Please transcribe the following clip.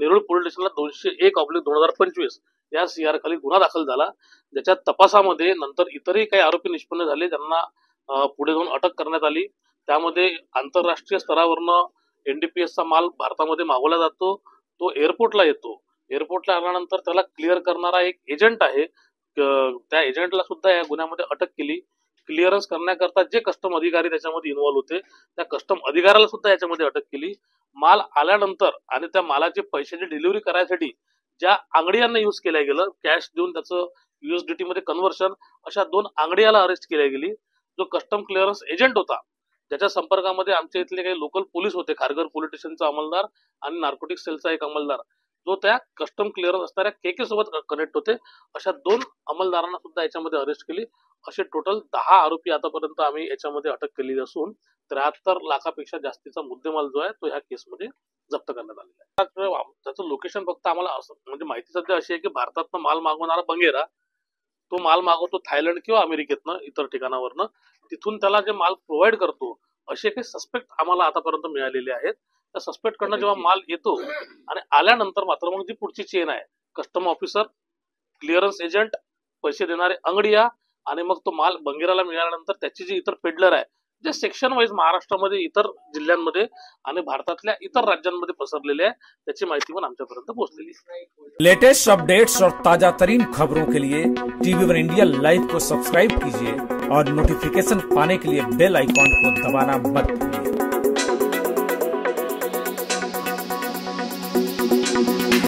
Nerul police स्टेशनला 201/2025 या CR खाली गुन्हा दाखल झाला, ज्याच्या तपासामध्ये नंतर इतरही काही आरोपी निष्पन्न झाले, ज्यांना पुढे जाऊन अटक करण्यात आली। त्यामध्ये आंतरराष्ट्रीय स्तरावरनं NDPS चा माल भारतामध्ये मागवला जातो, तो एअरपोर्टला येतो। एअरपोर्टला आल्यानंतर त्याला क्लिअर करणारा एक एजंट आहे, त्या एजंटला सुद्धा या गुन्ह्यामध्ये अटक केली। क्लिअरन्स करण्याकरता जे कस्टम अधिकारी त्याच्यामध्ये इन्व्हॉल्व होते, त्या कस्टम अधिकाऱ्याला सुद्धा याच्यामध्ये अटक केली। माल आल्यानंतर आणि त्या मालाची पैशाची डिलिव्हरी करायसाठी ज्या अंगडियांना यूज केल्या गेलं, कॅश देऊन त्याचं USDT मध्ये कन्व्हर्शन, अशा 2 अंगडियाला अरेस्ट केल्या गेली। जो कस्टम क्लिअरन्स एजंट होता, त्याच्या संपर्कामध्ये आमच्या इथले काही लोकल पोलीस होते, खारघर पोलीस स्टेशनचा अंमलदार आणि नार्कोटिक्स सेलचा एक अंमलदार, जो त्या कस्टम क्लिअरन्स असणाऱ्या KK सोबत कनेक्ट होते, अशा 2 अंमलदारांना सुद्धा याच्यामध्ये अरेस्ट केली। असे टोटल 10 आरोपी आतापर्यंत आम्ही याच्यामध्ये अटक केलेली असून 73 लाखापेक्षा जास्तीचा मुद्देमाल जो आहे तो ह्या केसमध्ये जप्त करण्यात आलेला आहे। त्याचं लोकेशन फक्त आम्हाला असं म्हणजे माहिती सध्या अशी आहे की भारतातनं माल मागवणारा बंगेरा तो माल मागवतो थायलंड किंवा अमेरिकेतनं, इतर ठिकाणावरनं, तिथून त्याला जे माल प्रोव्हाइड करतो असे काही सस्पेक्ट आम्हाला आतापर्यंत मिळालेले आहेत। त्या सस्पेक्ट कडनं जेव्हा माल येतो आणि आल्यानंतर मात्र मग जी पुढची चेन आहे, कस्टम ऑफिसर, क्लिअरन्स एजंट, पैसे देणारे अंगडिया आणि मग तो माल बंगेराला मिळाल्यानंतर त्याची जी इतर पेडलर आहे, जे सेक्शन वाईज महाराष्ट्रामध्ये, इतर जिल्ह्यांमध्ये आणि भारतातल्या इतर राज्यांमध्ये पसरलेले आहे, त्याची माहिती पण आमच्यापर्यंत पोहोचलेली आहे। लेटेस्ट अपडेट्स और ताजा तरीन खबरों के लिए TV1 इंडिया लाइव को सब्सक्राइब कीजिए और नोटिफिकेशन पाने के लिए बेल आइकॉन को दबाना मत भूलिए।